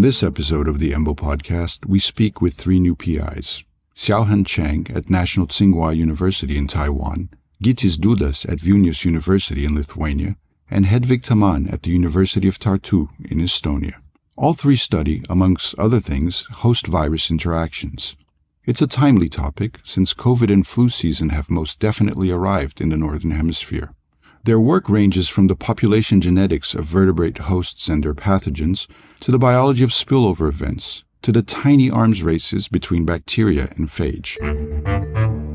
On this episode of the EMBO podcast, we speak with three new PIs. Hsiao-Han Chang at National Tsinghua University in Taiwan, Gytis Dudas at Vilnius University in Lithuania, and Hedvig Tamman at the University of Tartu in Estonia. All three study, amongst other things, host virus interactions. It's a timely topic since COVID and flu season have most definitely arrived in the Northern Hemisphere. Their work ranges from the population genetics of vertebrate hosts and their pathogens, to the biology of spillover events, to the tiny arms races between bacteria and phage.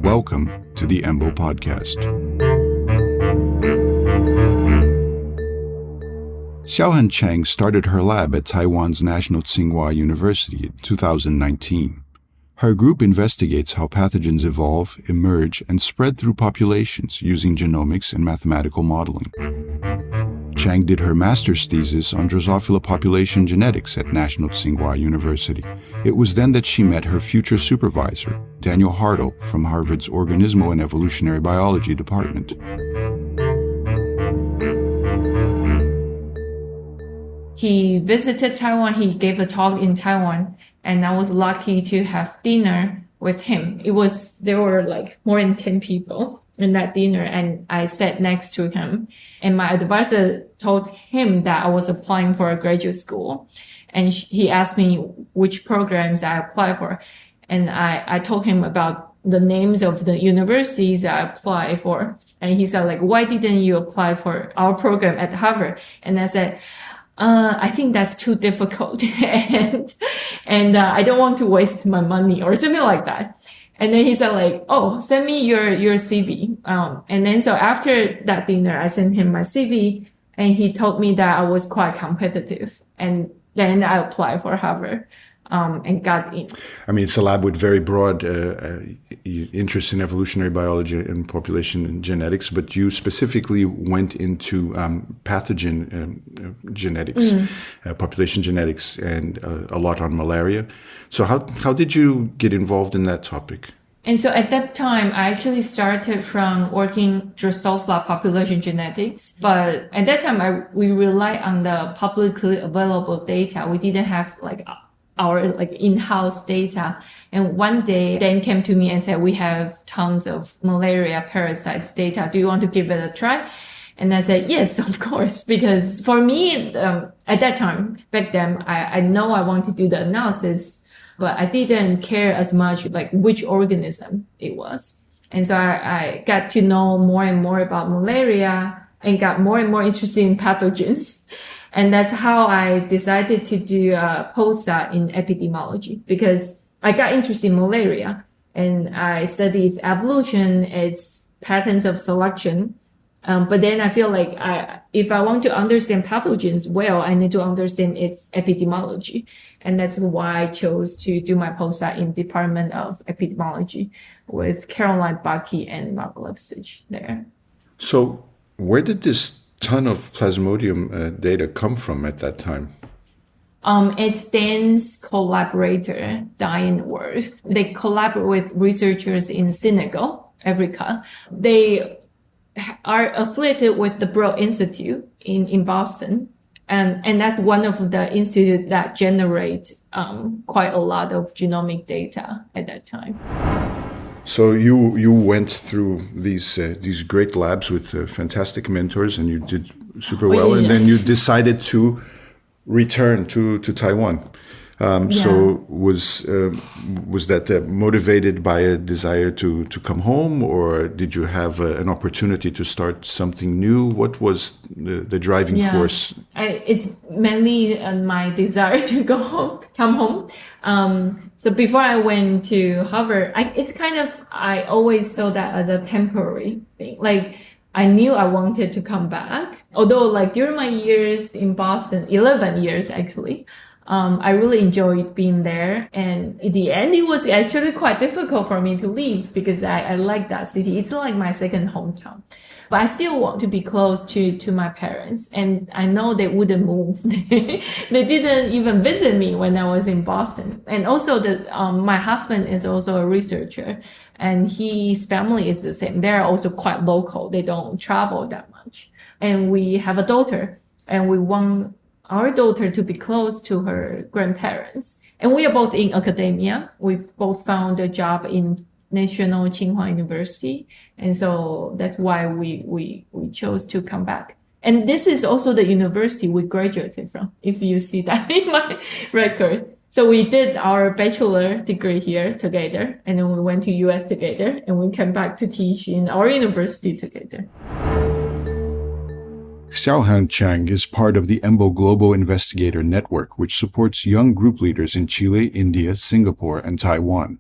Welcome to the EMBO podcast. Hsiao-Han Chang started her lab at Taiwan's National Tsinghua University in 2019. Her group investigates how pathogens evolve, emerge, and spread through populations using genomics and mathematical modeling. Chang did her master's thesis on Drosophila population genetics at National Tsinghua University. It was then that she met her future supervisor, Daniel Hartle, from Harvard's Organismal and Evolutionary Biology department. He visited Taiwan, he gave a talk in Taiwan, and I was lucky to have dinner with him. There were like more than 10 people in that dinner, and I sat next to him. And my advisor told him that I was applying for a graduate school. And he asked me which programs I apply for. And I told him about the names of the universities I apply for. And he said, like, why didn't you apply for our program at Harvard? And I said, I think that's too difficult and I don't want to waste my money or something like that. And then he said like, oh, send me your CV. And then so after that dinner, I sent him my CV and he told me that I was quite competitive. And then I applied for Harvard. And got in. I mean, it's a lab with very broad interest in evolutionary biology and population genetics, but you specifically went into pathogen genetics, population genetics, and a lot on malaria. So how did you get involved in that topic? And so at that time, I actually started from working Drosophila population genetics. But at that time, we relied on the publicly available data. We didn't have our in-house data. And one day, Dan came to me and said, we have tons of malaria parasites data. Do you want to give it a try? And I said, yes, of course, because for me, at that time, back then, I know I want to do the analysis, but I didn't care as much like which organism it was. And so I got to know more and more about malaria and got more and more interested in pathogens. And that's how I decided to do a postdoc in epidemiology, because I got interested in malaria and I studied its evolution, its patterns of selection. But then I feel like if I want to understand pathogens well, I need to understand its epidemiology. And that's why I chose to do my postdoc in Department of Epidemiology with Caroline Bucky and Mark Lipsich there. So where did this ton of Plasmodium data come from at that time? It's Dan's collaborator, Diane Worth. They collaborate with researchers in Senegal, Africa. They are affiliated with the Broad Institute in Boston. And that's one of the institutes that generate quite a lot of genomic data at that time. So you went through these great labs with fantastic mentors, and you did super well. And then you decided to return to Taiwan. So was that motivated by a desire to come home, or did you have an opportunity to start something new? What was the driving force? It's mainly my desire to come home. So before I went to Harvard, I always saw that as a temporary thing. Like I knew I wanted to come back. Although like during my years in Boston, 11 years actually, I really enjoyed being there. And in the end, it was actually quite difficult for me to leave because I like that city. It's like my second hometown. But I still want to be close to my parents. And I know they wouldn't move. They didn't even visit me when I was in Boston. And also my husband is also a researcher and his family is the same. They're also quite local. They don't travel that much. And we have a daughter and we want our daughter to be close to her grandparents. And we are both in academia. We've both found a job in National Tsinghua University. And so that's why we chose to come back. And this is also the university we graduated from, if you see that in my record. So we did our bachelor degree here together, and then we went to US together, and we came back to teach in our university together. Hsiao-Han Chang is part of the EMBO Global Investigator Network, which supports young group leaders in Chile, India, Singapore, and Taiwan.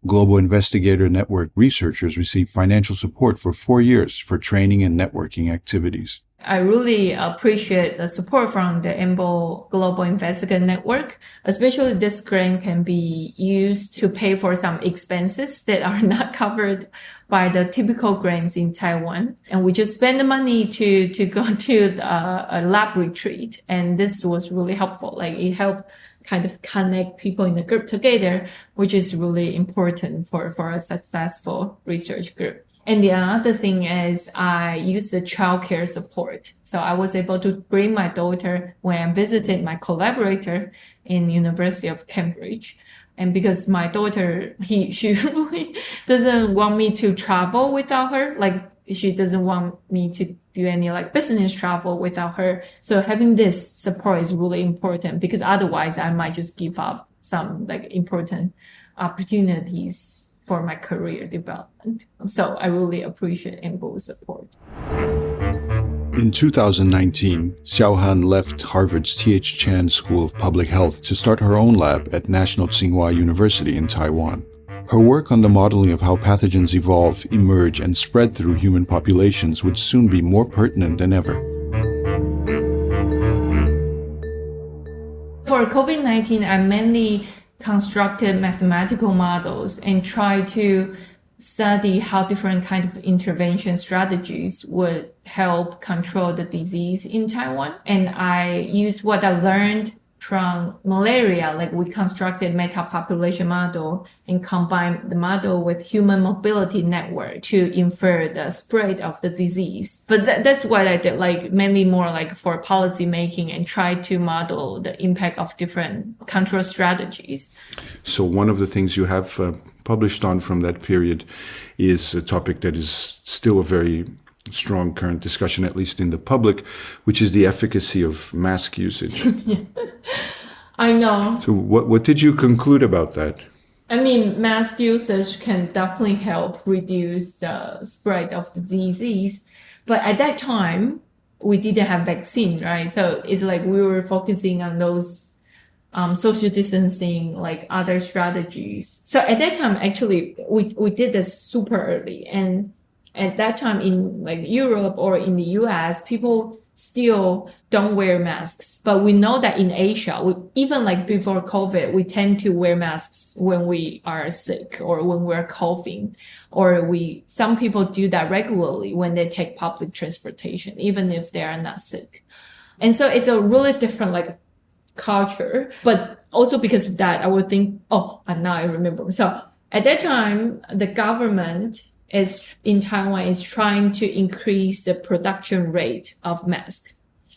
Global Investigator Network researchers receive financial support for 4 years for training and networking activities. I really appreciate the support from the EMBO Global Investigator Network. Especially this grant can be used to pay for some expenses that are not covered by the typical grants in Taiwan. And we just spend the money to go to a lab retreat. And this was really helpful. Like it helped kind of connect people in the group together, which is really important for a successful research group. And the other thing is I use the childcare support. So I was able to bring my daughter when I visited my collaborator in University of Cambridge. And because my daughter, she really doesn't want me to travel without her. Like she doesn't want me to do any like business travel without her. So having this support is really important because otherwise I might just give up some like important opportunities for my career development. So I really appreciate EMBO's support. In 2019, Hsiao-Han left Harvard's T.H. Chan School of Public Health to start her own lab at National Tsinghua University in Taiwan. Her work on the modeling of how pathogens evolve, emerge, and spread through human populations would soon be more pertinent than ever. For COVID-19, I mainly constructed mathematical models and tried to study how different kind of intervention strategies would help control the disease in Taiwan. And I used what I learned from malaria, like we constructed meta-population model and combined the model with human mobility network to infer the spread of the disease. But that's what I did, like mainly more like for policy making and try to model the impact of different control strategies. So one of the things you have published on from that period is a topic that is still a very strong current discussion, at least in the public, which is the efficacy of mask usage. Yeah. I know. So what did you conclude about that? I mean, mask usage can definitely help reduce the spread of the disease. But at that time, we didn't have vaccine, right? So it's like we were focusing on those social distancing, like other strategies. So at that time, actually, we did this super early. And at that time in like Europe or in the US, people still don't wear masks. But we know that in Asia, even like before COVID, we tend to wear masks when we are sick or when we're coughing, or some people do that regularly when they take public transportation, even if they are not sick. And so it's a really different like culture. But also because of that, I would think, and now I remember. So at that time, the government in Taiwan is trying to increase the production rate of masks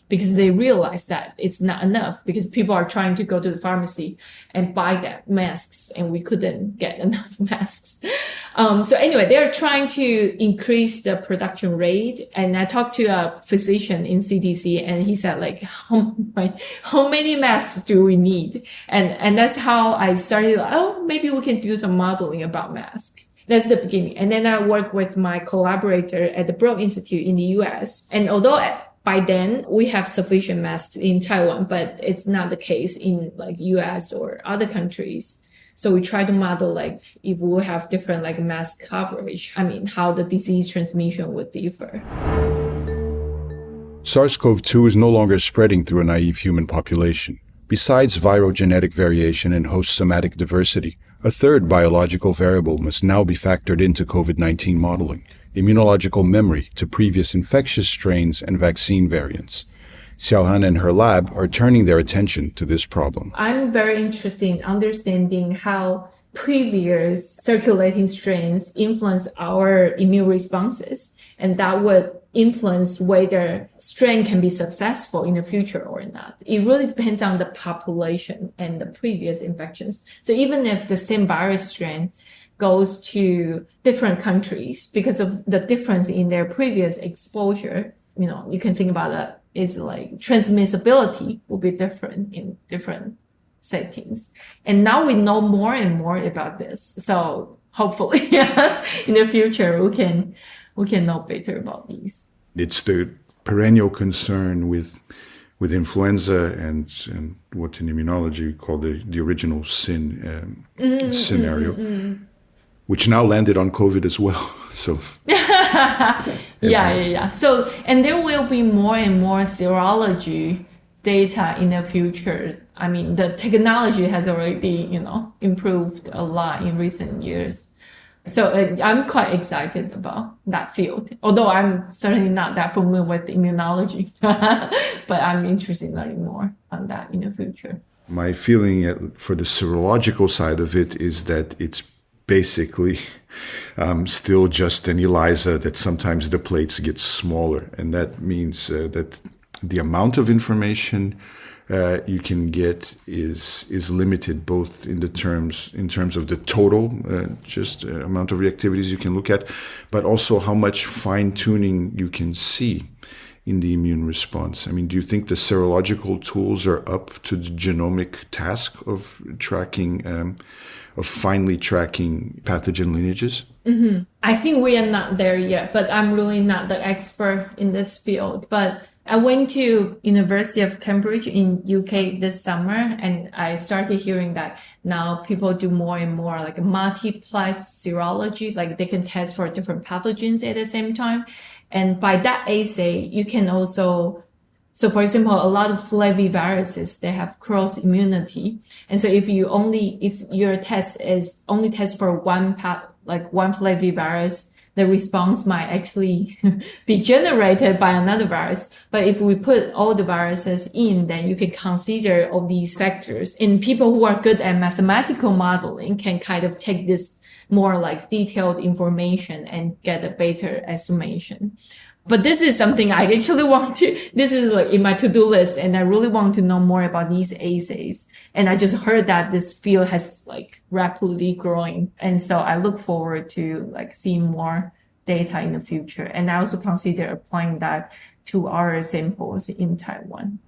because they realize that it's not enough because people are trying to go to the pharmacy and buy that masks and we couldn't get enough masks. So anyway, they're trying to increase the production rate. And I talked to a physician in CDC and he said like, how many masks do we need? And that's how I started, maybe we can do some modeling about masks. That's the beginning. And then I work with my collaborator at the Broad Institute in the US. And although by then we have sufficient masks in Taiwan, but it's not the case in like US or other countries. So we try to model like if we have different like mask coverage, how the disease transmission would differ. SARS-CoV-2 is no longer spreading through a naive human population. Besides viral genetic variation and host somatic diversity, a third biological variable must now be factored into COVID-19 modeling: immunological memory to previous infectious strains and vaccine variants. Hsiao-Han and her lab are turning their attention to this problem. I'm very interested in understanding how previous circulating strains influence our immune responses, and that would influence whether strain can be successful in the future or not. It really depends on the population and the previous infections. So even if the same virus strain goes to different countries because of the difference in their previous exposure, you can think about that. It's like transmissibility will be different in different settings. And now we know more and more about this. So hopefully in the future, we can know better about these. It's the perennial concern with influenza and what in immunology we call the original sin scenario, which now landed on COVID as well. So yeah. So, and there will be more and more serology data in the future. I mean, the technology has already, improved a lot in recent years. So I'm quite excited about that field, although I'm certainly not that familiar with immunology, but I'm interested in learning more on that in the future. My feeling for the serological side of it is that it's basically still just an ELISA that sometimes the plates get smaller. And that means that the amount of information you can get is limited, both in terms of the total amount of reactivities you can look at, but also how much fine tuning you can see in the immune response. I mean, do you think the serological tools are up to the genomic task of finally tracking pathogen lineages? Mm-hmm. I think we are not there yet, but I'm really not the expert in this field. But I went to University of Cambridge in UK this summer, and I started hearing that now people do more and more like multiplex serology, like they can test for different pathogens at the same time. And by that assay, you can also, so for example, a lot of flaviviruses, they have cross immunity. And so if your test is only test for one flavivirus, the response might actually be generated by another virus. But if we put all the viruses in, then you can consider all these factors. And people who are good at mathematical modeling can kind of take this more like detailed information and get a better estimation. But this is something I actually this is like in my to-do list, and I really want to know more about these assays. And I just heard that this field has like rapidly growing. And so I look forward to like seeing more data in the future. And I also consider applying that to our samples in Taiwan.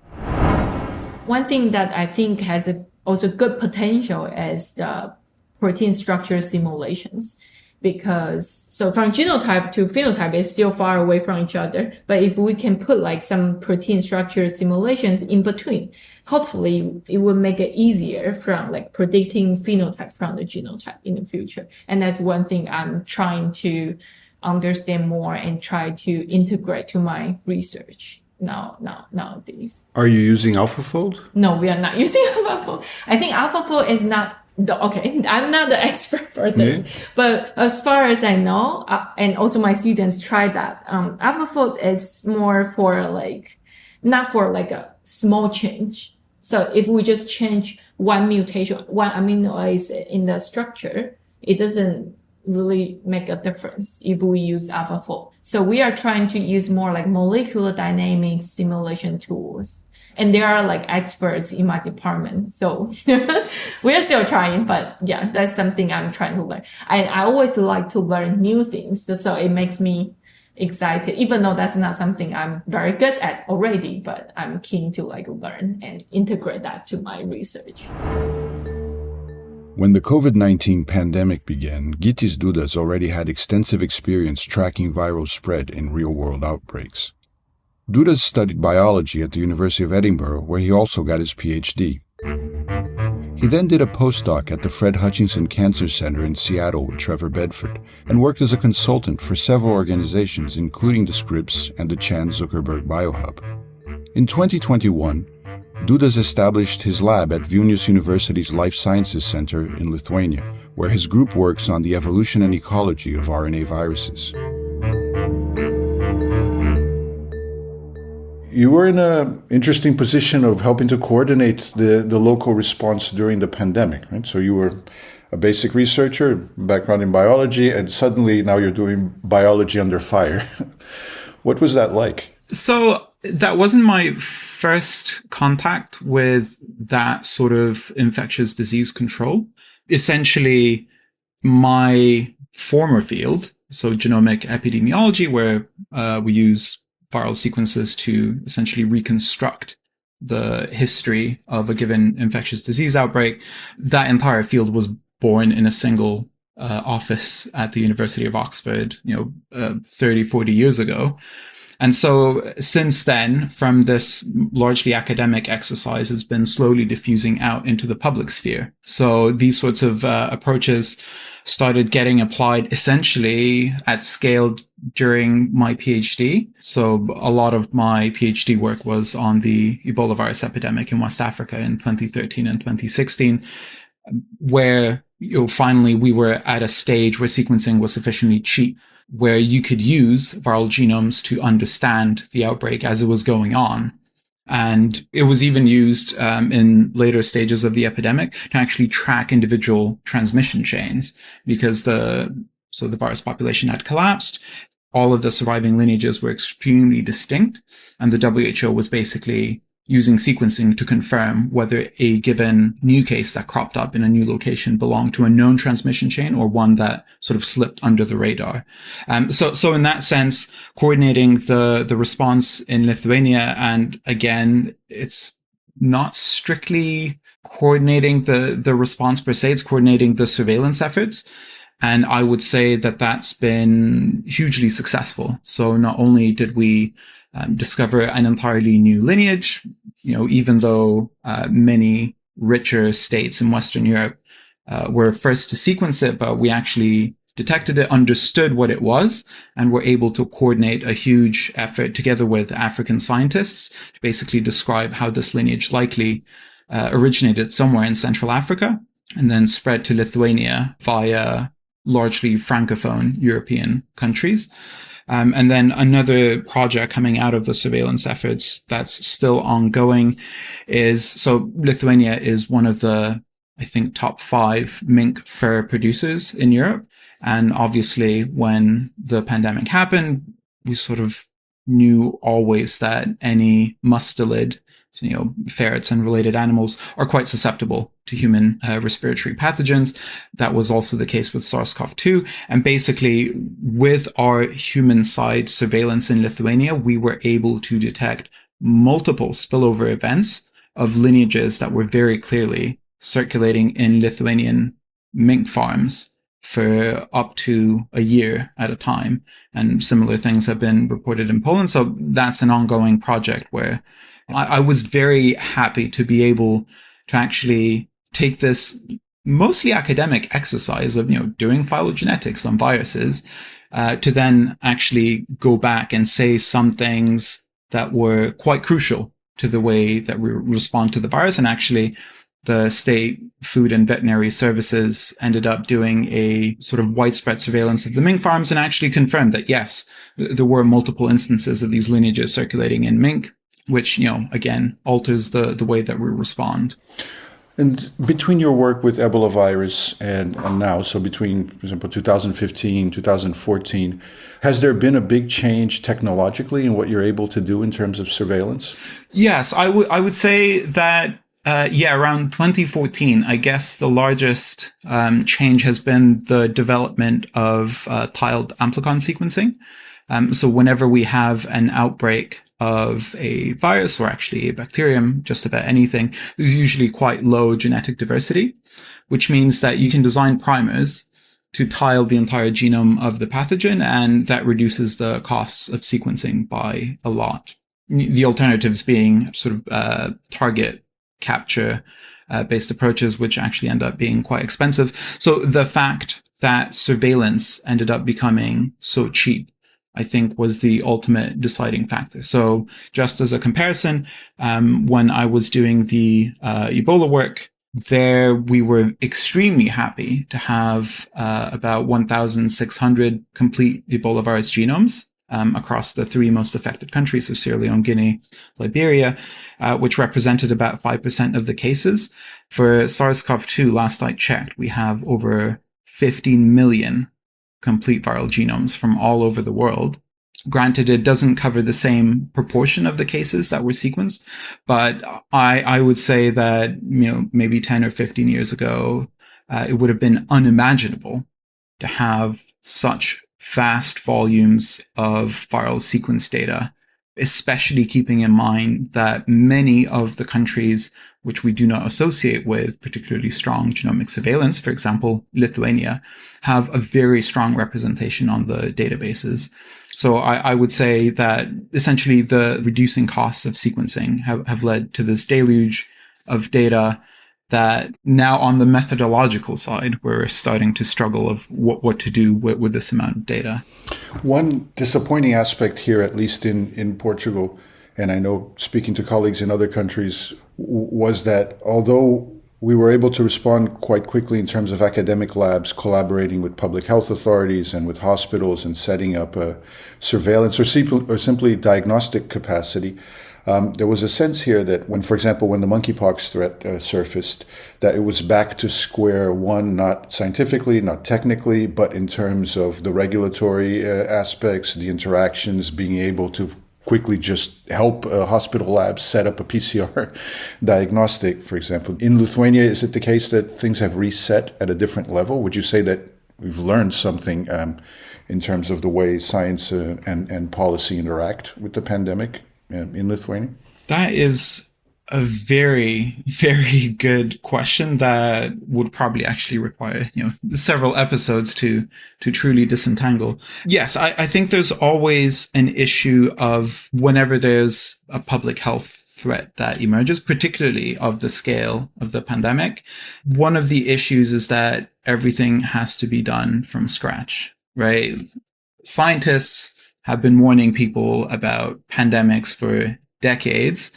One thing that I think has also good potential is the protein structure simulations. Because from genotype to phenotype is still far away from each other. But if we can put like some protein structure simulations in between, hopefully it will make it easier from like predicting phenotype from the genotype in the future. And that's one thing I'm trying to understand more and try to integrate to my research nowadays. Are you using AlphaFold? No, we are not using AlphaFold. I think AlphaFold is not I'm not the expert for this, but as far as I know, and also my students tried that, AlphaFold is more for not for like a small change. So if we just change one mutation, one amino acid in the structure, it doesn't really make a difference if we use AlphaFold. So we are trying to use more like molecular dynamics simulation tools. And there are like experts in my department. So we're still trying, but yeah, that's something I'm trying to learn. I always like to learn new things. So it makes me excited, even though that's not something I'm very good at already, but I'm keen to like learn and integrate that to my research. When the COVID-19 pandemic began, Gytis Dudas already had extensive experience tracking viral spread in real-world outbreaks. Dudas studied biology at the University of Edinburgh, where he also got his PhD. He then did a postdoc at the Fred Hutchinson Cancer Center in Seattle with Trevor Bedford, and worked as a consultant for several organizations, including the Scripps and the Chan Zuckerberg Biohub. In 2021, Dudas established his lab at Vilnius University's Life Sciences Center in Lithuania, where his group works on the evolution and ecology of RNA viruses. You were in an interesting position of helping to coordinate the local response during the pandemic, right? So you were a basic researcher, background in biology, and suddenly now you're doing biology under fire. What was that like? So that wasn't my first contact with that sort of infectious disease control. Essentially, my former field, so genomic epidemiology, where we use viral sequences to essentially reconstruct the history of a given infectious disease outbreak, that entire field was born in a single office at the University of Oxford, 30, 40 years ago. And so since then, from this largely academic exercise, has been slowly diffusing out into the public sphere. So these sorts of approaches started getting applied essentially at scale during my PhD. So a lot of my PhD work was on the Ebola virus epidemic in West Africa in 2013 and 2016, where finally we were at a stage where sequencing was sufficiently cheap, where you could use viral genomes to understand the outbreak as it was going on. And it was even used in later stages of the epidemic to actually track individual transmission chains, because the virus population had collapsed. All of the surviving lineages were extremely distinct, and the WHO was basically using sequencing to confirm whether a given new case that cropped up in a new location belonged to a known transmission chain or one that sort of slipped under the radar. So in that sense, coordinating the response in Lithuania, and again, it's not strictly coordinating the response per se, it's coordinating the surveillance efforts. And I would say that that's been hugely successful. So not only did we discover an entirely new lineage, even though many richer states in Western Europe were first to sequence it, but we actually detected it, understood what it was, and were able to coordinate a huge effort together with African scientists to basically describe how this lineage likely originated somewhere in Central Africa and then spread to Lithuania via largely Francophone European countries. And then another project coming out of the surveillance efforts that's still ongoing so Lithuania is one of the, I think, top 5 mink fur producers in Europe. And obviously when the pandemic happened, we sort of knew always that any mustelid, ferrets and related animals, are quite susceptible to human respiratory pathogens. That was also the case with SARS-CoV-2. And basically, with our human side surveillance in Lithuania, we were able to detect multiple spillover events of lineages that were very clearly circulating in Lithuanian mink farms for up to a year at a time. And similar things have been reported in Poland. So that's an ongoing project where I was very happy to be able to actually take this mostly academic exercise of, doing phylogenetics on viruses, to then actually go back and say some things that were quite crucial to the way that we respond to the virus. And actually, the state food and veterinary services ended up doing a sort of widespread surveillance of the mink farms and actually confirmed that, yes, there were multiple instances of these lineages circulating in mink, which, again, alters the way that we respond. And between your work with Ebola virus and now, so between, for example, 2015, 2014, has there been a big change technologically in what you're able to do in terms of surveillance? Yes, I would say that, around 2014, I guess the largest change has been the development of tiled amplicon sequencing. So whenever we have an outbreak of a virus or actually a bacterium, just about anything, there's usually quite low genetic diversity, which means that you can design primers to tile the entire genome of the pathogen, and that reduces the costs of sequencing by a lot. The alternatives being sort of target capture based approaches, which actually end up being quite expensive. So the fact that surveillance ended up becoming so cheap, I think, was the ultimate deciding factor. So just as a comparison, when I was doing the Ebola work, there we were extremely happy to have about 1,600 complete Ebola virus genomes across the three most affected countries, so Sierra Leone, Guinea, Liberia, which represented about 5% of the cases. For SARS-CoV-2, last I checked, we have over 15 million complete viral genomes from all over the world. Granted, it doesn't cover the same proportion of the cases that were sequenced, but I would say that, maybe 10 or 15 years ago, it would have been unimaginable to have such vast volumes of viral sequence data, especially keeping in mind that many of the countries which we do not associate with particularly strong genomic surveillance, for example, Lithuania, have a very strong representation on the databases. So I would say that essentially the reducing costs of sequencing have led to this deluge of data that now on the methodological side, we're starting to struggle of what to do with this amount of data. One disappointing aspect here, at least in Portugal, and I know speaking to colleagues in other countries, was that although we were able to respond quite quickly in terms of academic labs collaborating with public health authorities and with hospitals and setting up a surveillance or simply diagnostic capacity, there was a sense here that for example, when the monkeypox threat surfaced, that it was back to square one, not scientifically, not technically, but in terms of the regulatory aspects, the interactions, being able to quickly just help hospital labs set up a PCR diagnostic, for example. In Lithuania, is it the case that things have reset at a different level? Would you say that we've learned something in terms of the way science and policy interact with the pandemic in Lithuania? That is a very, very good question that would probably actually require, several episodes to truly disentangle. Yes, I think there's always an issue of whenever there's a public health threat that emerges, particularly of the scale of the pandemic. One of the issues is that everything has to be done from scratch, right? Scientists have been warning people about pandemics for decades.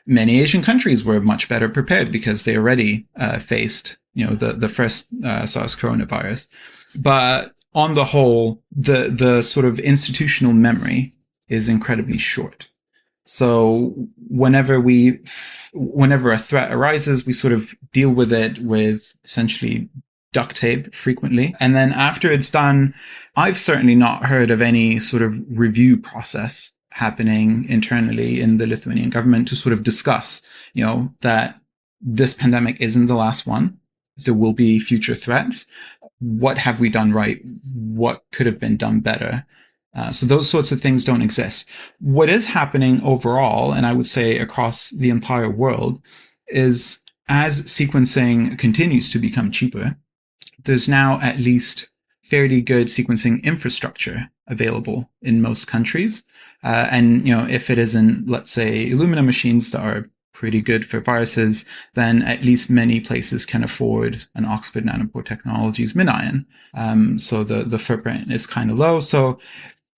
Many Asian countries were much better prepared because they already faced, the first SARS coronavirus. But on the whole, the sort of institutional memory is incredibly short. So whenever a threat arises, we sort of deal with it with essentially duct tape frequently. And then after it's done, I've certainly not heard of any sort of review process happening internally in the Lithuanian government to sort of discuss, that this pandemic isn't the last one. There will be future threats. What have we done right? What could have been done better? So those sorts of things don't exist. What is happening overall, and I would say across the entire world, is as sequencing continues to become cheaper, there's now at least fairly good sequencing infrastructure available in most countries. And if it isn't, let's say, Illumina machines that are pretty good for viruses, then at least many places can afford an Oxford Nanopore Technologies MinION. So the footprint is kind of low. So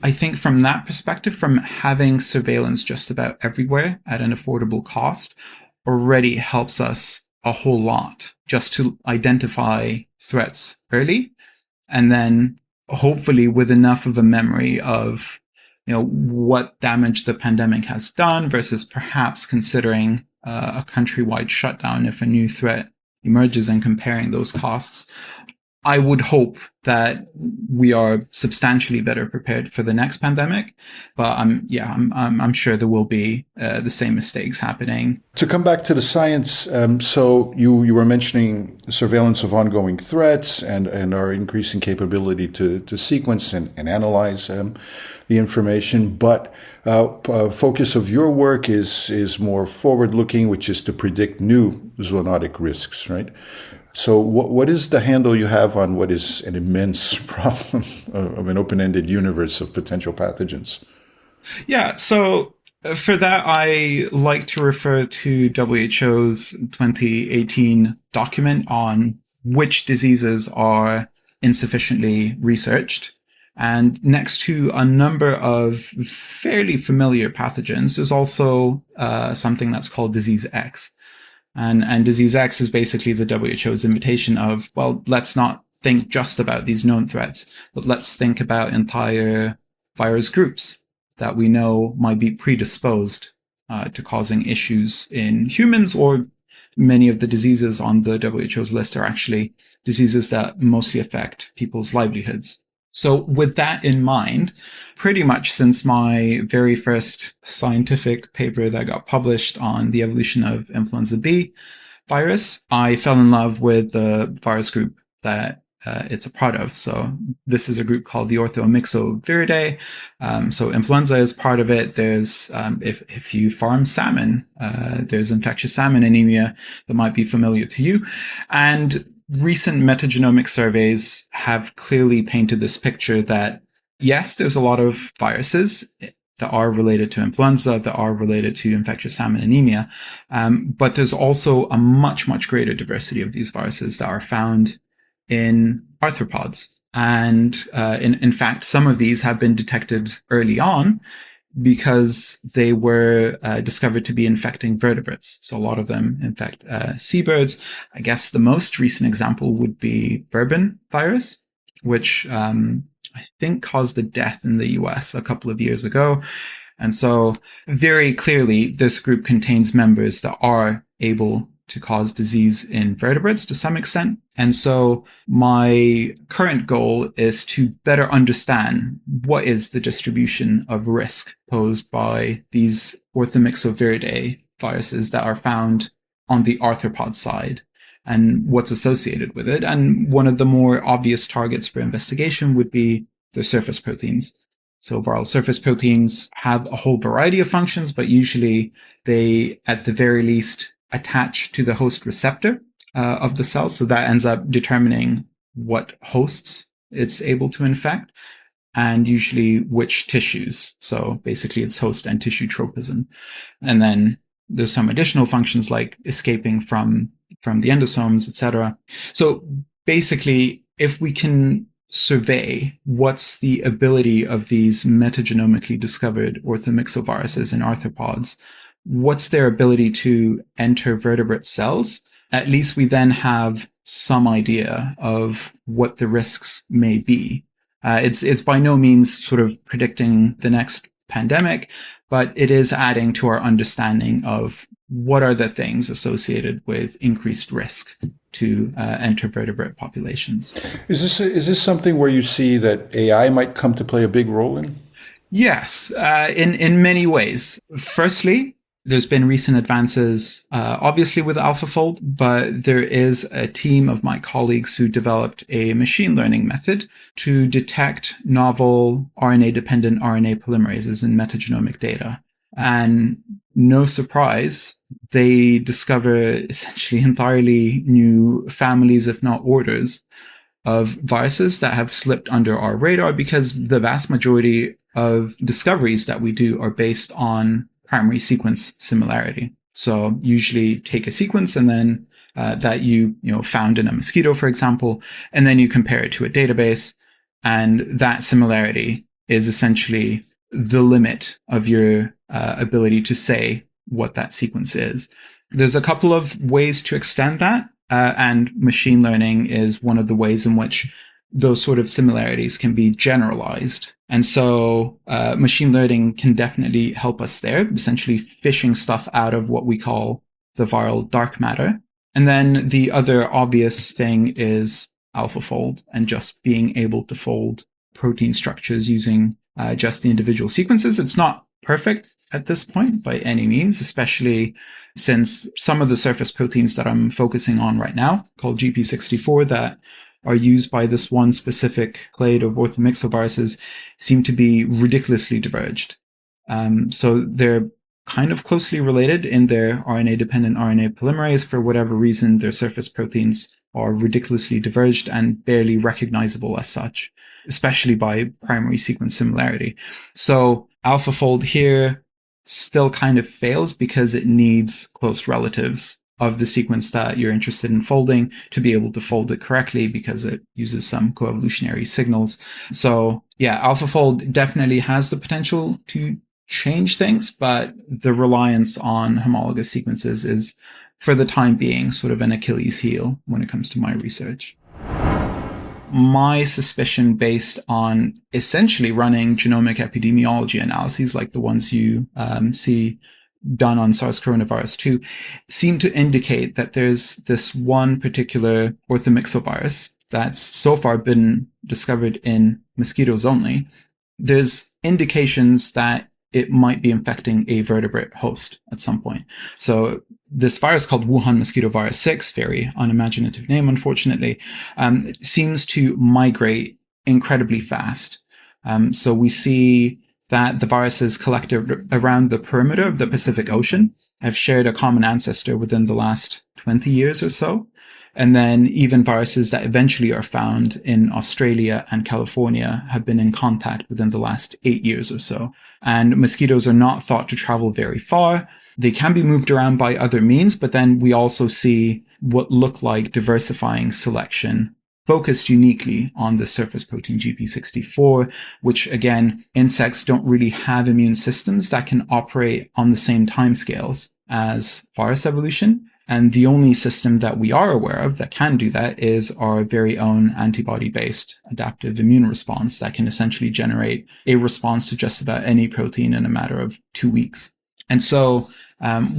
I think from that perspective, from having surveillance just about everywhere at an affordable cost already helps us a whole lot just to identify threats early. And then hopefully with enough of a memory of, what damage the pandemic has done versus perhaps considering a countrywide shutdown if a new threat emerges and comparing those costs. I would hope that we are substantially better prepared for the next pandemic, but I'm sure there will be the same mistakes happening. To come back to the science, so you were mentioning surveillance of ongoing threats and our increasing capability to sequence and analyze the information, but focus of your work is more forward-looking, which is to predict new zoonotic risks, right? So what is the handle you have on what is an immense problem of an open-ended universe of potential pathogens? Yeah, so for that, I like to refer to WHO's 2018 document on which diseases are insufficiently researched. And next to a number of fairly familiar pathogens, there's also something that's called Disease X. And Disease X is basically the WHO's invitation of, well, let's not think just about these known threats, but let's think about entire virus groups that we know might be predisposed to causing issues in humans, or many of the diseases on the WHO's list are actually diseases that mostly affect people's livelihoods. So with that in mind, pretty much since my very first scientific paper that got published on the evolution of influenza B virus, I fell in love with the virus group that it's a part of. So this is a group called the Orthomyxoviridae. So influenza is part of it. There's, if you farm salmon, there's infectious salmon anemia that might be familiar to you. And recent metagenomic surveys have clearly painted this picture that, yes, there's a lot of viruses that are related to influenza, that are related to infectious salmon anemia. But there's also a much, much greater diversity of these viruses that are found in arthropods. And in fact, some of these have been detected early on because they were discovered to be infecting vertebrates. So a lot of them infect seabirds. I guess the most recent example would be bourbon virus, which I think caused the death in the US a couple of years ago. And so very clearly, this group contains members that are able to cause disease in vertebrates to some extent. And so my current goal is to better understand what is the distribution of risk posed by these Orthomyxoviridae viruses that are found on the arthropod side and what's associated with it. And one of the more obvious targets for investigation would be the surface proteins. So viral surface proteins have a whole variety of functions, but usually they, at the very least, attach to the host receptor of the cell. So that ends up determining what hosts it's able to infect, and usually which tissues. So basically it's host and tissue tropism. And then there's some additional functions like escaping from the endosomes, etc. So basically, if we can survey what's the ability of these metagenomically discovered orthomyxoviruses in arthropods, what's their ability to enter vertebrate cells, at least we then have some idea of what the risks may be. It's by no means sort of predicting the next pandemic, but it is adding to our understanding of what are the things associated with increased risk to enter vertebrate populations. Is this something where you see that AI might come to play a big role in? Yes, in many ways. Firstly, there's been recent advances, obviously with AlphaFold, but there is a team of my colleagues who developed a machine learning method to detect novel RNA-dependent RNA polymerases in metagenomic data. And no surprise, they discover essentially entirely new families, if not orders, of viruses that have slipped under our radar because the vast majority of discoveries that we do are based on primary sequence similarity. So usually take a sequence and then that you found in a mosquito, for example, and then you compare it to a database, and that similarity is essentially the limit of your ability to say what that sequence is. There's a couple of ways to extend that, and machine learning is one of the ways in which those sort of similarities can be generalized. And so machine learning can definitely help us there, essentially fishing stuff out of what we call the viral dark matter. And then the other obvious thing is AlphaFold and just being able to fold protein structures using just the individual sequences. It's not perfect at this point by any means, especially since some of the surface proteins that I'm focusing on right now, called GP64, that are used by this one specific clade of orthomyxoviruses, seem to be ridiculously diverged. So they're kind of closely related in their RNA-dependent RNA polymerase. For whatever reason, their surface proteins are ridiculously diverged and barely recognizable as such, especially by primary sequence similarity. So AlphaFold here still kind of fails because it needs close relatives of the sequence that you're interested in folding to be able to fold it correctly, because it uses some coevolutionary signals. So yeah, AlphaFold definitely has the potential to change things, but the reliance on homologous sequences is, for the time being, sort of an Achilles heel when it comes to my research. my suspicion, based on essentially running genomic epidemiology analyses like the ones you see done on SARS coronavirus 2, seem to indicate that there's this one particular orthomyxovirus that's so far been discovered in mosquitoes only. There's indications that it might be infecting a vertebrate host at some point. So this virus called Wuhan mosquito virus 6, very unimaginative name, unfortunately, seems to migrate incredibly fast. So we see that the viruses collected around the perimeter of the Pacific Ocean have shared a common ancestor within the last 20 years or so. And then even viruses that eventually are found in Australia and California have been in contact within the last 8 years or so. And mosquitoes are not thought to travel very far. They can be moved around by other means, but then we also see what look like diversifying selection focused uniquely on the surface protein GP64, which again, insects don't really have immune systems that can operate on the same timescales as virus evolution. And the only system that we are aware of that can do that is our very own antibody-based adaptive immune response that can essentially generate a response to just about any protein in a matter of 2 weeks. And so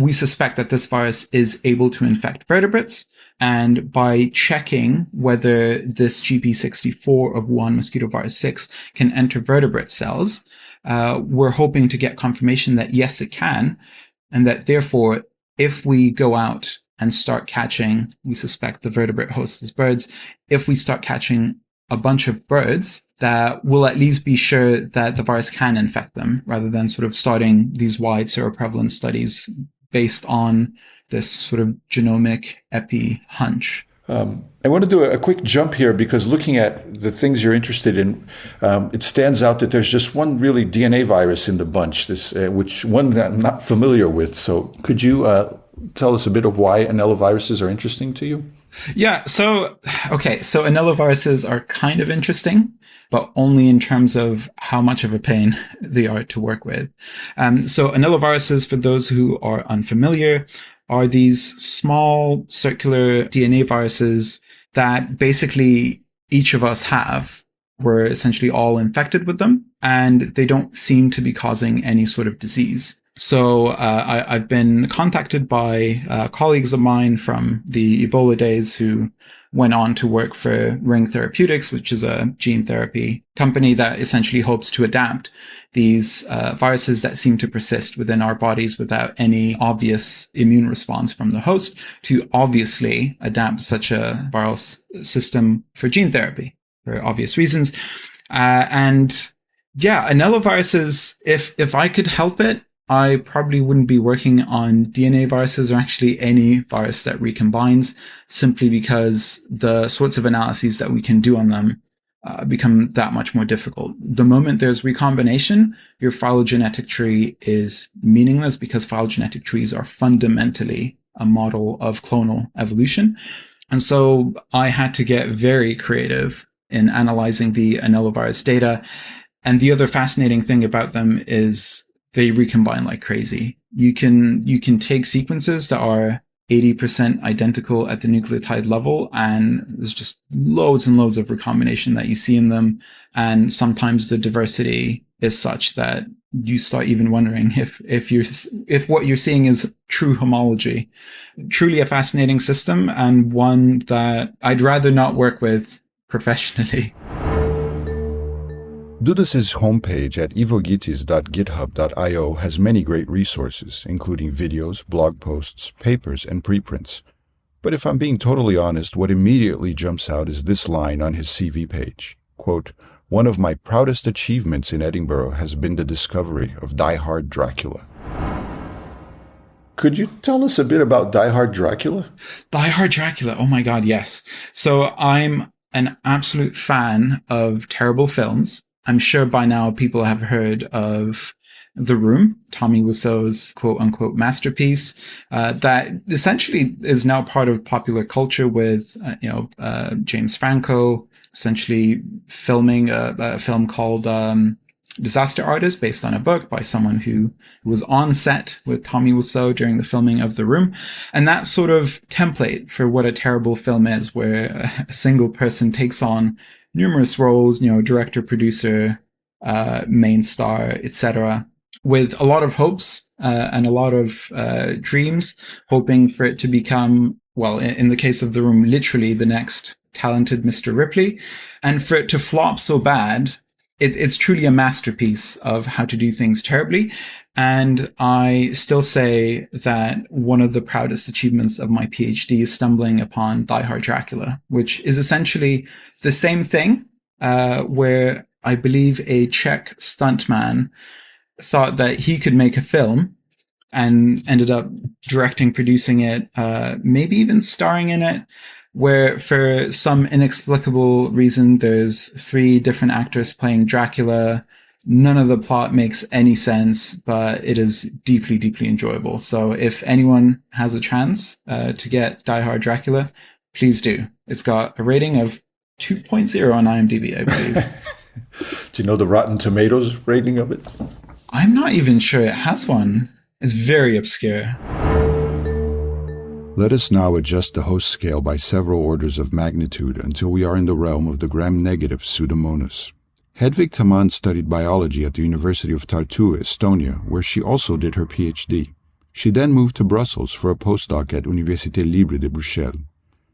we suspect that this virus is able to infect vertebrates. And by checking whether this GP64 of Wuhan mosquito virus 6 can enter vertebrate cells, we're hoping to get confirmation that yes, it can. And that therefore, if we go out and start catching, we suspect the vertebrate host is birds, if we start catching a bunch of birds, that we'll at least be sure that the virus can infect them, rather than sort of starting these wide seroprevalence studies based on this sort of genomic epi hunch. I want to do a quick jump here, because looking at the things you're interested in, it stands out that there's just one really DNA virus in the bunch, which one that I'm not familiar with. So could you tell us a bit of why anelloviruses are interesting to you? Yeah. So anelloviruses are kind of interesting, but only in terms of how much of a pain they are to work with. So anelloviruses, for those who are unfamiliar, are these small circular DNA viruses that basically each of us have. We're essentially all infected with them, and they don't seem to be causing any sort of disease. So I've been contacted by colleagues of mine from the Ebola days who went on to work for Ring Therapeutics, which is a gene therapy company that essentially hopes to adapt these viruses that seem to persist within our bodies without any obvious immune response from the host, to obviously adapt such a viral system for gene therapy for obvious reasons. And yeah, anelloviruses, if I could help it, I probably wouldn't be working on DNA viruses, or actually any virus that recombines, simply because the sorts of analyses that we can do on them become that much more difficult. The moment there's recombination, your phylogenetic tree is meaningless, because phylogenetic trees are fundamentally a model of clonal evolution. And so I had to get very creative in analyzing the anellovirus data. And the other fascinating thing about them is they recombine like crazy. You can take sequences that are 80% identical at the nucleotide level, and there's just loads and loads of recombination that you see in them. And sometimes the diversity is such that you start even wondering if what you're seeing is true homology. Truly a fascinating system, and one that I'd rather not work with professionally. Dudas' homepage at evogytis.github.io has many great resources, including videos, blog posts, papers, and preprints. But if I'm being totally honest, what immediately jumps out is this line on his CV page. Quote, "One of my proudest achievements in Edinburgh has been the discovery of Die Hard Dracula." Could you tell us a bit about Die Hard Dracula? Die Hard Dracula, oh my god, yes. So I'm an absolute fan of terrible films. I'm sure by now people have heard of The Room, Tommy Wiseau's quote-unquote masterpiece, that essentially is now part of popular culture with, James Franco essentially filming a film called disaster artist based on a book by someone who was on set with Tommy Wiseau during the filming of The Room. And that sort of template for what a terrible film is, where a single person takes on numerous roles, director, producer, main star, etc., with a lot of hopes and a lot of dreams, hoping for it to become, well, in the case of The Room, literally the next talented Mr. Ripley. And for it to flop so bad, it's truly a masterpiece of how to do things terribly. And I still say that one of the proudest achievements of my PhD is stumbling upon Die Hard Dracula, which is essentially the same thing, where I believe a Czech stuntman thought that he could make a film and ended up directing, producing it, maybe even starring in it, where for some inexplicable reason, there's 3 different actors playing Dracula. None of the plot makes any sense, but it is deeply, deeply enjoyable. So if anyone has a chance to get Die Hard Dracula, please do. It's got a rating of 2.0 on IMDb, I believe. Do you know the Rotten Tomatoes rating of it? I'm not even sure it has one. It's very obscure. Let us now adjust the host scale by several orders of magnitude until we are in the realm of the gram-negative Pseudomonas. Hedvig Tamman studied biology at the University of Tartu, Estonia, where she also did her PhD. She then moved to Brussels for a postdoc at Université Libre de Bruxelles.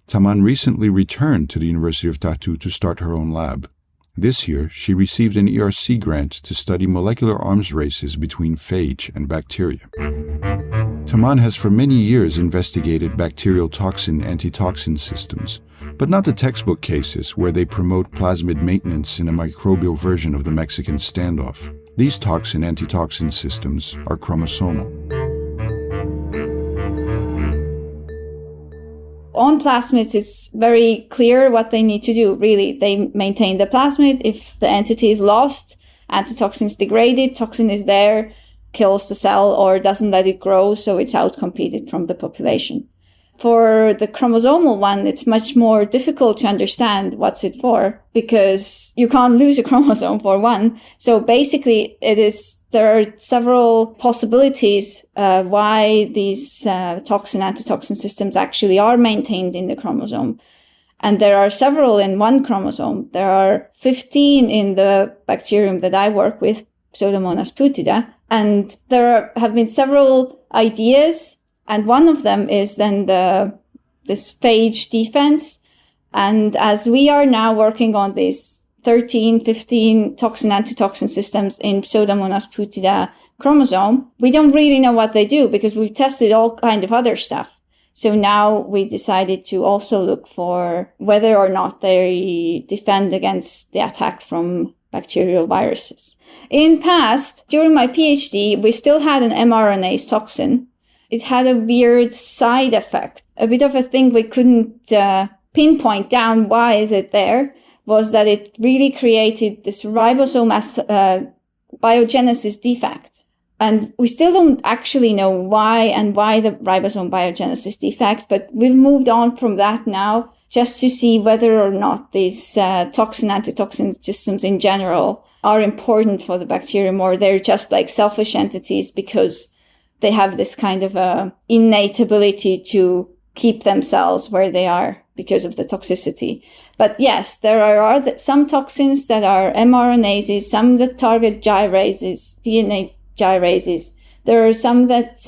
Tamman recently returned to the University of Tartu to start her own lab. This year, she received an ERC grant to study molecular arms races between phage and bacteria. Tamman has for many years investigated bacterial toxin-antitoxin systems, but not the textbook cases where they promote plasmid maintenance in a microbial version of the Mexican standoff. These toxin-antitoxin systems are chromosomal. On plasmids, it's very clear what they need to do, really. They maintain the plasmid. If the entity is lost, antitoxin is degraded, toxin is there, kills the cell or doesn't let it grow, so it's outcompeted from the population. For the chromosomal one, it's much more difficult to understand what's it for, because you can't lose a chromosome for one. So basically, there are several possibilities why these toxin-antitoxin systems actually are maintained in the chromosome. And there are several in one chromosome. There are 15 in the bacterium that I work with, Pseudomonas putida. And there have been several ideas. And one of them is then this phage defense. And as we are now working on these 13, 15 toxin-antitoxin systems in Pseudomonas putida chromosome, we don't really know what they do because we've tested all kind of other stuff. So now we decided to also look for whether or not they defend against the attack from bacterial viruses. In past, during my PhD, we still had an mRNase toxin. It had a weird side effect, a bit of a thing we couldn't pinpoint down why is it there, was that it really created this ribosome biogenesis defect. And we still don't actually know why the ribosome biogenesis defect, but we've moved on from that now just to see whether or not these toxin-antitoxin systems in general are important for the bacterium, or they're just like selfish entities because they have this kind of innate ability to keep themselves where they are because of the toxicity. But yes, there are some toxins that are mRNases, some that target gyrases, DNA gyrases. There are some that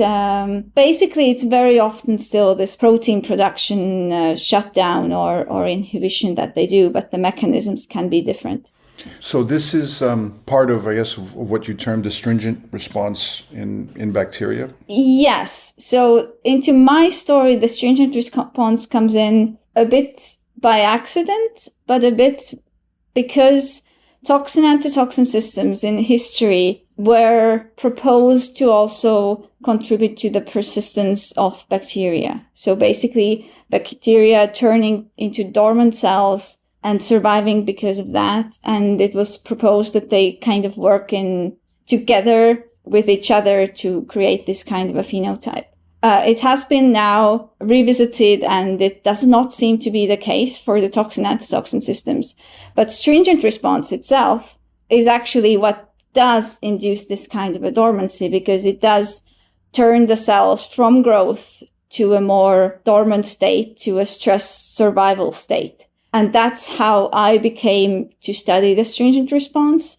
basically it's very often still this protein production shutdown or inhibition that they do, but the mechanisms can be different. So this is part of, I guess, of what you termed astringent response in bacteria? Yes. So into my story, the astringent response comes in a bit by accident, but a bit because toxin-antitoxin systems in history were proposed to also contribute to the persistence of bacteria. So basically, bacteria turning into dormant cells and surviving because of that. And it was proposed that they kind of work together with each other to create this kind of a phenotype. It has been now revisited, and it does not seem to be the case for the toxin-antitoxin systems. But stringent response itself is actually what does induce this kind of a dormancy, because it does turn the cells from growth to a more dormant state, to a stress survival state. And that's how I became to study the stringent response.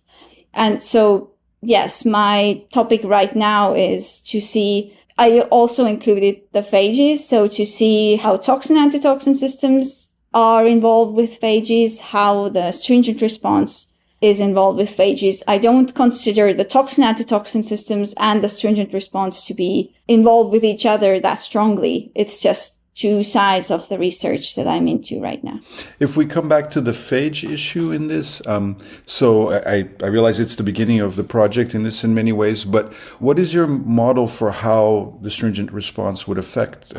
And so, yes, my topic right now is to see, I also included the phages, so to see how toxin-antitoxin systems are involved with phages, how the stringent response is involved with phages. I don't consider the toxin-antitoxin systems and the stringent response to be involved with each other that strongly. It's just two sides of the research that I'm into right now. If we come back to the phage issue in this, so I realize it's the beginning of the project in this in many ways, but what is your model for how the stringent response would affect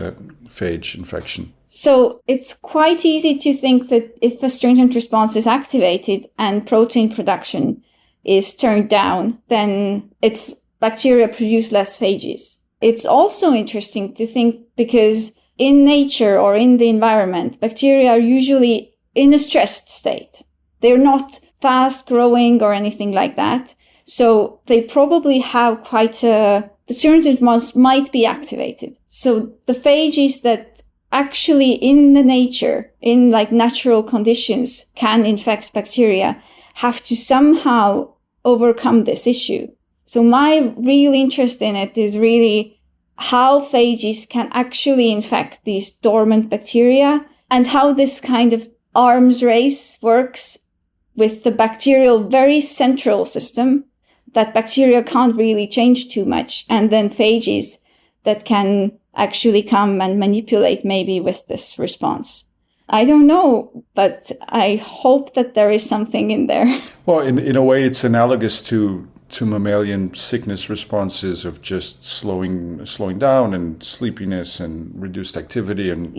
phage infection? So it's quite easy to think that if a stringent response is activated and protein production is turned down, then it's bacteria produce less phages. It's also interesting to think because in nature or in the environment, bacteria are usually in a stressed state. They're not fast growing or anything like that. So they probably have the stringent response might be activated. So the phages that actually in the nature, in like natural conditions, can infect bacteria have to somehow overcome this issue. So my real interest in it is really how phages can actually infect these dormant bacteria and how this kind of arms race works with the bacterial very central system that bacteria can't really change too much, and then phages that can actually come and manipulate maybe with this response. I don't know, but I hope that there is something in there. Well, in a way, it's analogous to mammalian sickness responses of just slowing down and sleepiness and reduced activity and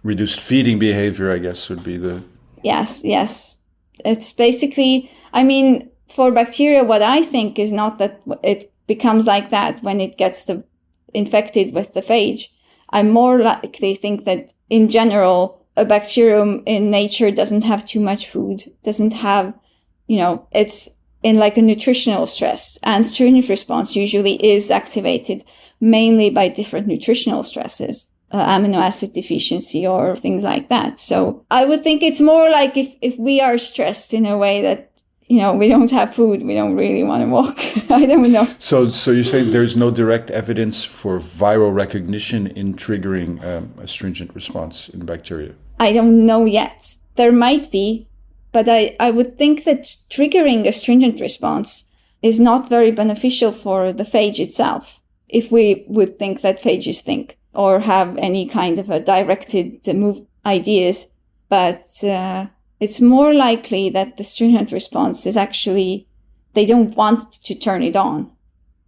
reduced feeding behavior, I guess, would be the... Yes. It's basically, for bacteria, what I think is not that it becomes like that when it gets infected with the phage. I more likely think that in general, a bacterium in nature doesn't have too much food, doesn't have, it's in like a nutritional stress, and stringent response usually is activated mainly by different nutritional stresses, amino acid deficiency or things like that. So I would think it's more like if we are stressed in a way that, we don't have food, we don't really want to walk. I don't know. So you're saying there's no direct evidence for viral recognition in triggering a stringent response in bacteria? I don't know yet. There might be. But I would think that triggering a stringent response is not very beneficial for the phage itself, if we would think that phages think or have any kind of a directed move ideas. But it's more likely that the stringent response is actually, they don't want to turn it on.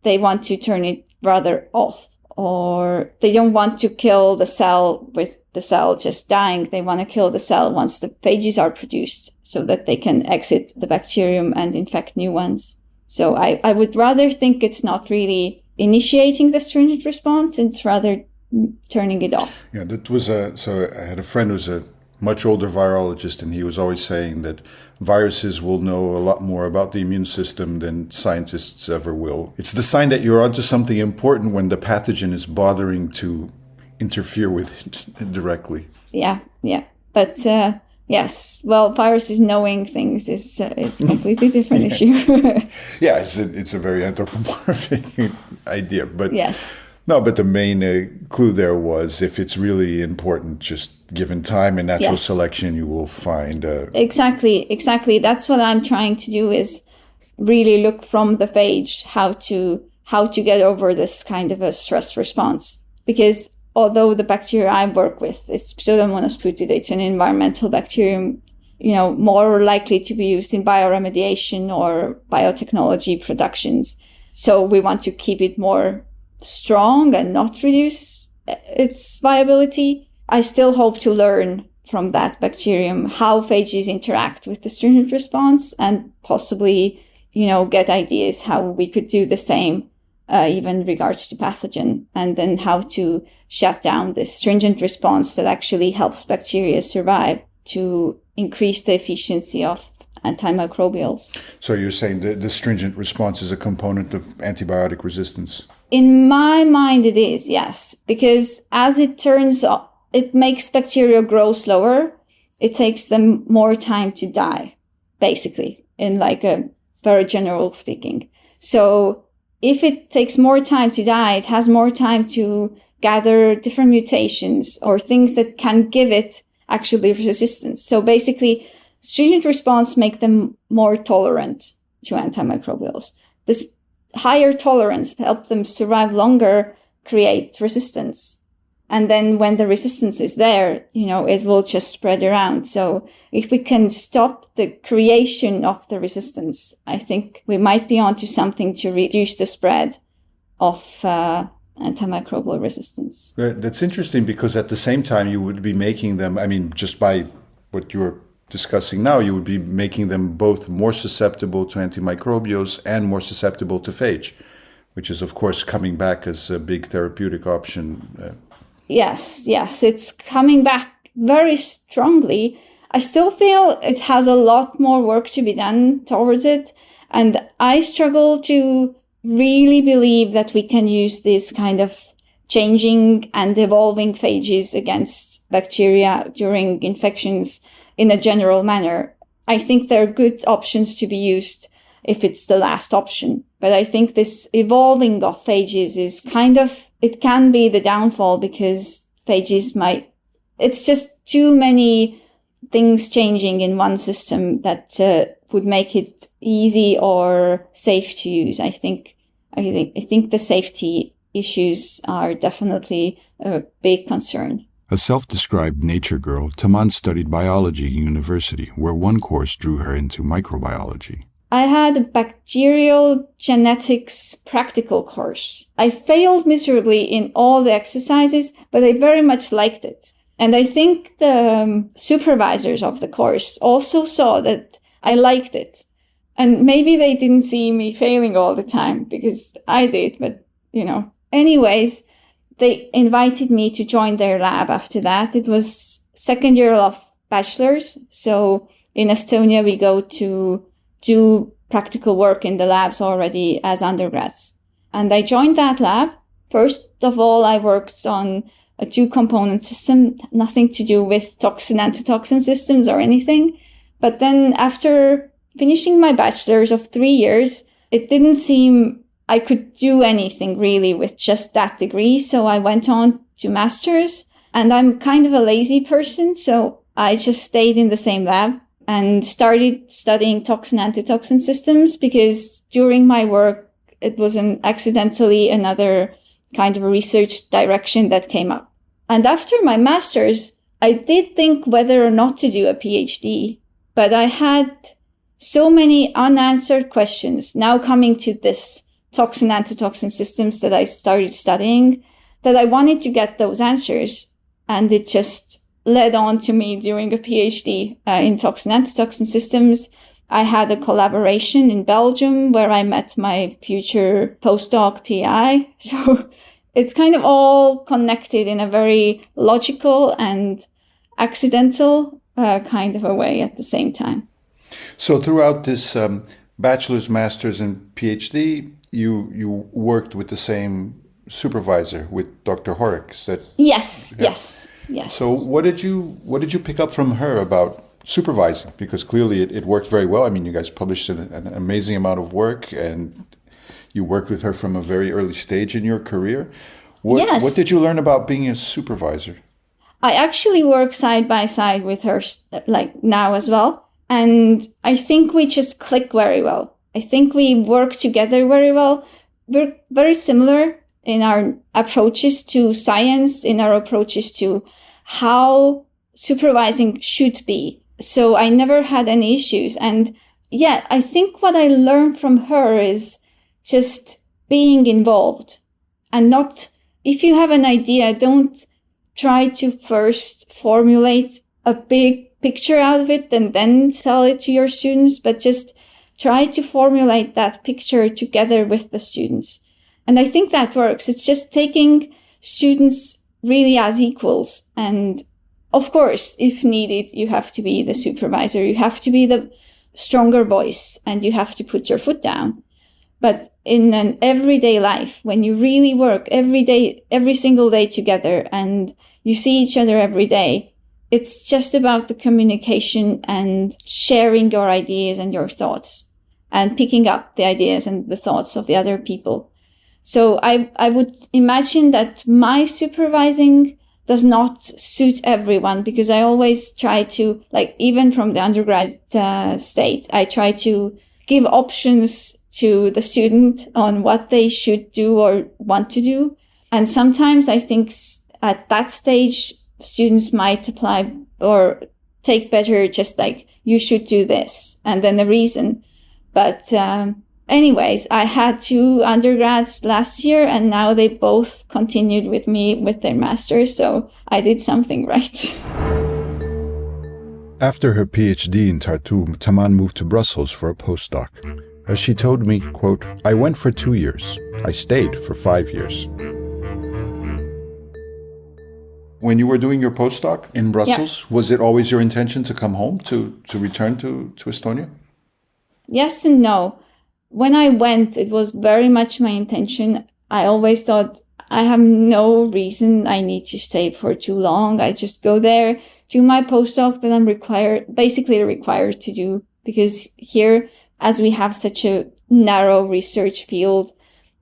They want to turn it rather off, or they don't want to kill the cell with the cell just dying. They want to kill the cell once the phages are produced so that they can exit the bacterium and infect new ones. So I would rather think it's not really initiating the stringent response, it's rather turning it off. Yeah, that was so I had a friend who's a much older virologist, and he was always saying that viruses will know a lot more about the immune system than scientists ever will. It's the sign that you're onto something important when the pathogen is bothering to interfere with it directly. Yeah. But yes, well, viruses knowing things is a completely different issue. Yeah, it's a very anthropomorphic idea, but yes. No, but the main clue there was if it's really important, just given time and natural selection, you will find... Exactly. That's what I'm trying to do, is really look from the phage how to get over this kind of a stress response. Because although the bacteria I work with, it's Pseudomonas putida, it's an environmental bacterium, more likely to be used in bioremediation or biotechnology productions. So we want to keep it more strong and not reduce its viability. I still hope to learn from that bacterium how phages interact with the stringent response, and possibly, get ideas how we could do the same, even in regards to pathogen, and then how to shut down this stringent response that actually helps bacteria survive, to increase the efficiency of antimicrobials. So you're saying the stringent response is a component of antibiotic resistance? In my mind, it is, yes, because as it turns out, it makes bacteria grow slower. It takes them more time to die, basically, in like a very general speaking. So if it takes more time to die, it has more time to gather different mutations or things that can give it actually resistance. So basically, stringent response make them more tolerant to antimicrobials. This higher tolerance help them survive longer, create resistance. And then when the resistance is there, it will just spread around. So if we can stop the creation of the resistance, I think we might be onto something to reduce the spread of antimicrobial resistance. That's interesting, because at the same time you would be making them, just by what you're discussing now, you would be making them both more susceptible to antimicrobials and more susceptible to phage, which is of course coming back as a big therapeutic option. Yes, it's coming back very strongly. I still feel it has a lot more work to be done towards it. And I struggle to really believe that we can use this kind of changing and evolving phages against bacteria during infections in a general manner. I think there are good options to be used if it's the last option. But I think this evolving of phages is it can be the downfall, because phages it's just too many things changing in one system that would make it easy or safe to use. I think the safety issues are definitely a big concern. A self-described nature girl, Tamman studied biology at university, where one course drew her into microbiology. I had a bacterial genetics practical course. I failed miserably in all the exercises, but I very much liked it. And I think the supervisors of the course also saw that I liked it. And maybe they didn't see me failing all the time, because I did, but Anyways, they invited me to join their lab after that. It was second year of bachelor's. So in Estonia, we go to do practical work in the labs already as undergrads. And I joined that lab. First of all, I worked on a 2-component system, nothing to do with toxin-antitoxin systems or anything. But then after finishing my bachelor's of 3 years, it didn't seem I could do anything really with just that degree. So I went on to master's, and I'm kind of a lazy person. So I just stayed in the same lab and started studying toxin-antitoxin systems, because during my work, it was accidentally another kind of a research direction that came up. And after my master's, I did think whether or not to do a PhD, but I had so many unanswered questions now coming to this toxin-antitoxin systems that I started studying, that I wanted to get those answers. And it just led on to me doing a PhD in toxin-antitoxin systems. I had a collaboration in Belgium where I met my future postdoc PI. So it's kind of all connected in a very logical and accidental kind of a way at the same time. So throughout this bachelor's, master's, and PhD, you worked with the same supervisor, with Dr. Horik. Is that? Yes. So what did you pick up from her about supervising? Because clearly it worked very well. You guys published an amazing amount of work, and you worked with her from a very early stage in your career. What did you learn about being a supervisor? I actually work side by side with her, like now as well. And I think we just click very well. I think we work together very well. We're very similar in our approaches to science, in our approaches to how supervising should be. So I never had any issues. And yeah, I think what I learned from her is just being involved, and not, if you have an idea, don't try to first formulate a big picture out of it and then tell it to your students, but just try to formulate that picture together with the students. And I think that works. It's just taking students really as equals. And of course, if needed, you have to be the supervisor. You have to be the stronger voice and you have to put your foot down. But in an everyday life, when you really work every day, every single day together, and you see each other every day, it's just about the communication and sharing your ideas and your thoughts and picking up the ideas and the thoughts of the other people. So I would imagine that my supervising does not suit everyone, because I always try to, like, even from the undergrad state, I try to give options to the student on what they should do or want to do. And sometimes I think at that stage, students might apply or take better just like, you should do this, and then the reason. But anyways, I had 2 undergrads last year, and now they both continued with me with their masters, so I did something right. After her PhD in Tartu, Tamman moved to Brussels for a postdoc. As she told me, quote, "I went for 2 years. I stayed for 5 years." When you were doing your postdoc in Brussels, was it always your intention to come home, to return to Estonia? Yes and no. When I went, it was very much my intention. I always thought, I have no reason I need to stay for too long. I just go there, do my postdoc that I'm basically required to do. Because here, as we have such a narrow research field,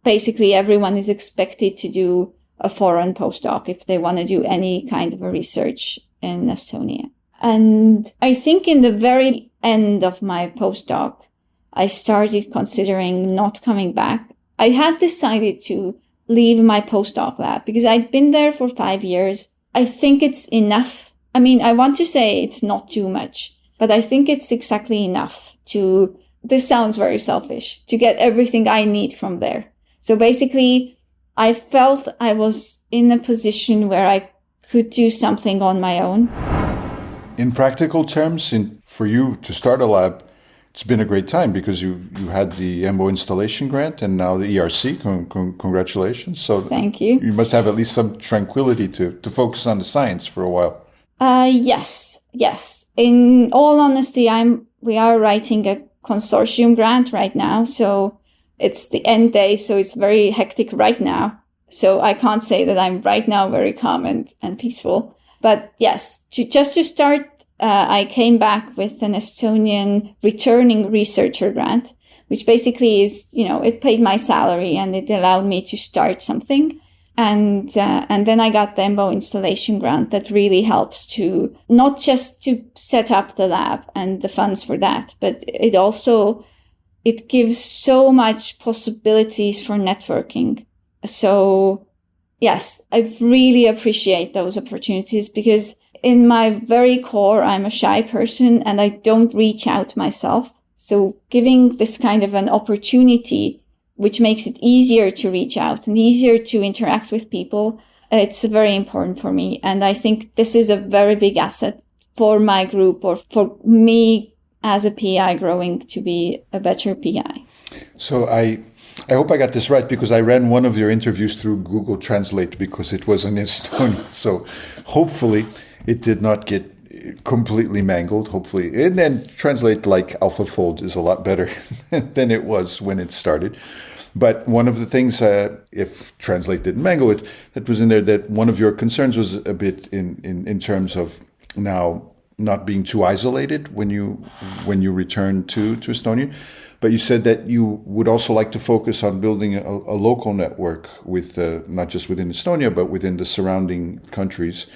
basically everyone is expected to do a foreign postdoc if they want to do any kind of a research in Estonia. And I think in the very end of my postdoc, I started considering not coming back. I had decided to leave my postdoc lab because I'd been there for 5 years. I think it's enough. I mean, I want to say it's not too much, but I think it's exactly enough to, this sounds very selfish, to get everything I need from there. So basically, I felt I was in a position where I could do something on my own. In practical terms, for you to start a lab, it's been a great time because you had the EMBO installation grant and now the ERC. Congratulations. So thank you. You must have at least some tranquility to focus on the science for a while. Yes. In all honesty, we are writing a consortium grant right now. So it's the end day. So it's very hectic right now. So I can't say that I'm right now very calm and peaceful. But yes, just to start, I came back with an Estonian returning researcher grant, which basically is, it paid my salary and it allowed me to start something. And then I got the EMBO installation grant that really helps to not just to set up the lab and the funds for that, but it gives so much possibilities for networking. So yes, I really appreciate those opportunities because in my very core, I'm a shy person and I don't reach out myself. So giving this kind of an opportunity, which makes it easier to reach out and easier to interact with people, it's very important for me. And I think this is a very big asset for my group or for me as a PI growing to be a better PI. So I hope I got this right because I ran one of your interviews through Google Translate because it was in Estonian. So hopefully it did not get completely mangled, hopefully. And then Translate like AlphaFold is a lot better than it was when it started. But one of the things, if Translate didn't mangle it, that was in there, that one of your concerns was a bit in terms of now not being too isolated when you return to Estonia. But you said that you would also like to focus on building a local network with not just within Estonia, but within the surrounding countries.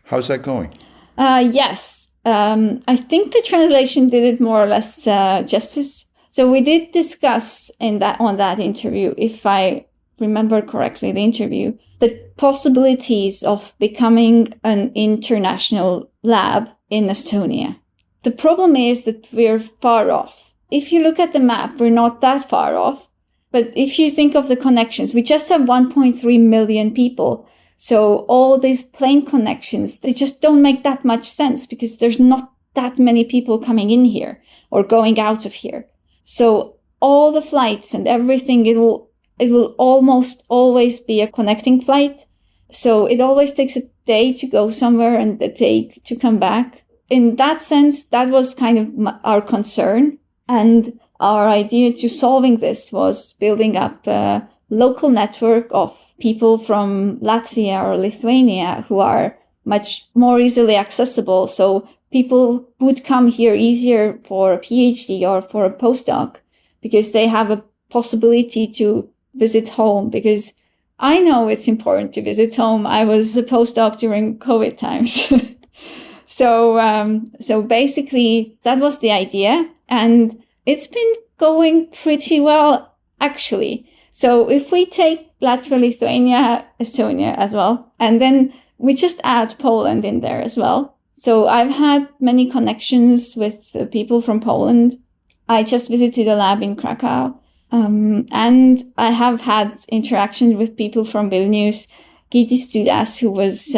How's that going? Yes. I think the translation did it more or less justice. So we did discuss on that interview, if I remember correctly, the interview, the possibilities of becoming an international lab in Estonia. The problem is that we're far off. If you look at the map, we're not that far off. But if you think of the connections, we just have 1.3 million people. So all these plane connections, they just don't make that much sense because there's not that many people coming in here or going out of here. So all the flights and everything, it will almost always be a connecting flight. So it always takes a day to go somewhere and a day to come back. In that sense, that was kind of our concern. And our idea to solving this was building up a local network of people from Latvia or Lithuania who are much more easily accessible. So people would come here easier for a PhD or for a postdoc because they have a possibility to visit home. Because I know it's important to visit home. I was a postdoc during COVID times. So basically that was the idea, and it's been going pretty well, actually. So if we take Latvia, Lithuania, Estonia as well, and then we just add Poland in there as well. So I've had many connections with people from Poland. I just visited a lab in Krakow, and I have had interactions with people from Vilnius, Gytis Dudas, who was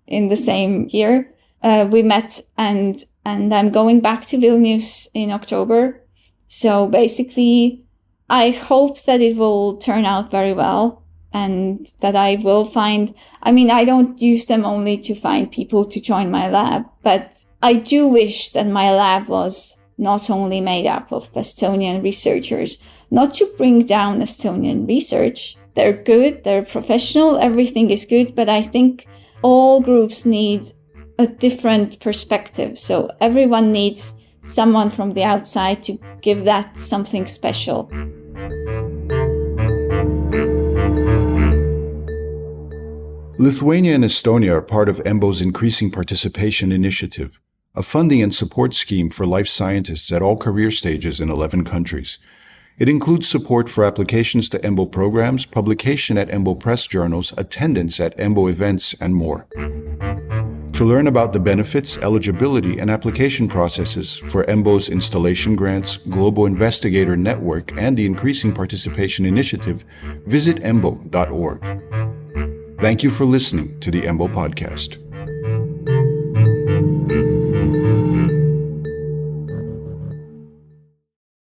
in the same year. We met, and I'm going back to Vilnius in October. So basically, I hope that it will turn out very well and that I will find, I don't use them only to find people to join my lab, but I do wish that my lab was not only made up of Estonian researchers, not to bring down Estonian research. They're good, they're professional, everything is good, but I think all groups need a different perspective. So everyone needs someone from the outside to give that something special. Lithuania and Estonia are part of EMBO's Increasing Participation Initiative, a funding and support scheme for life scientists at all career stages in 11 countries. It includes support for applications to EMBO programs, publication at EMBO press journals, attendance at EMBO events, and more. To learn about the benefits, eligibility, and application processes for EMBO's installation grants, Global Investigator Network, and the Increasing Participation Initiative, visit embo.org. Thank you for listening to the EMBO podcast.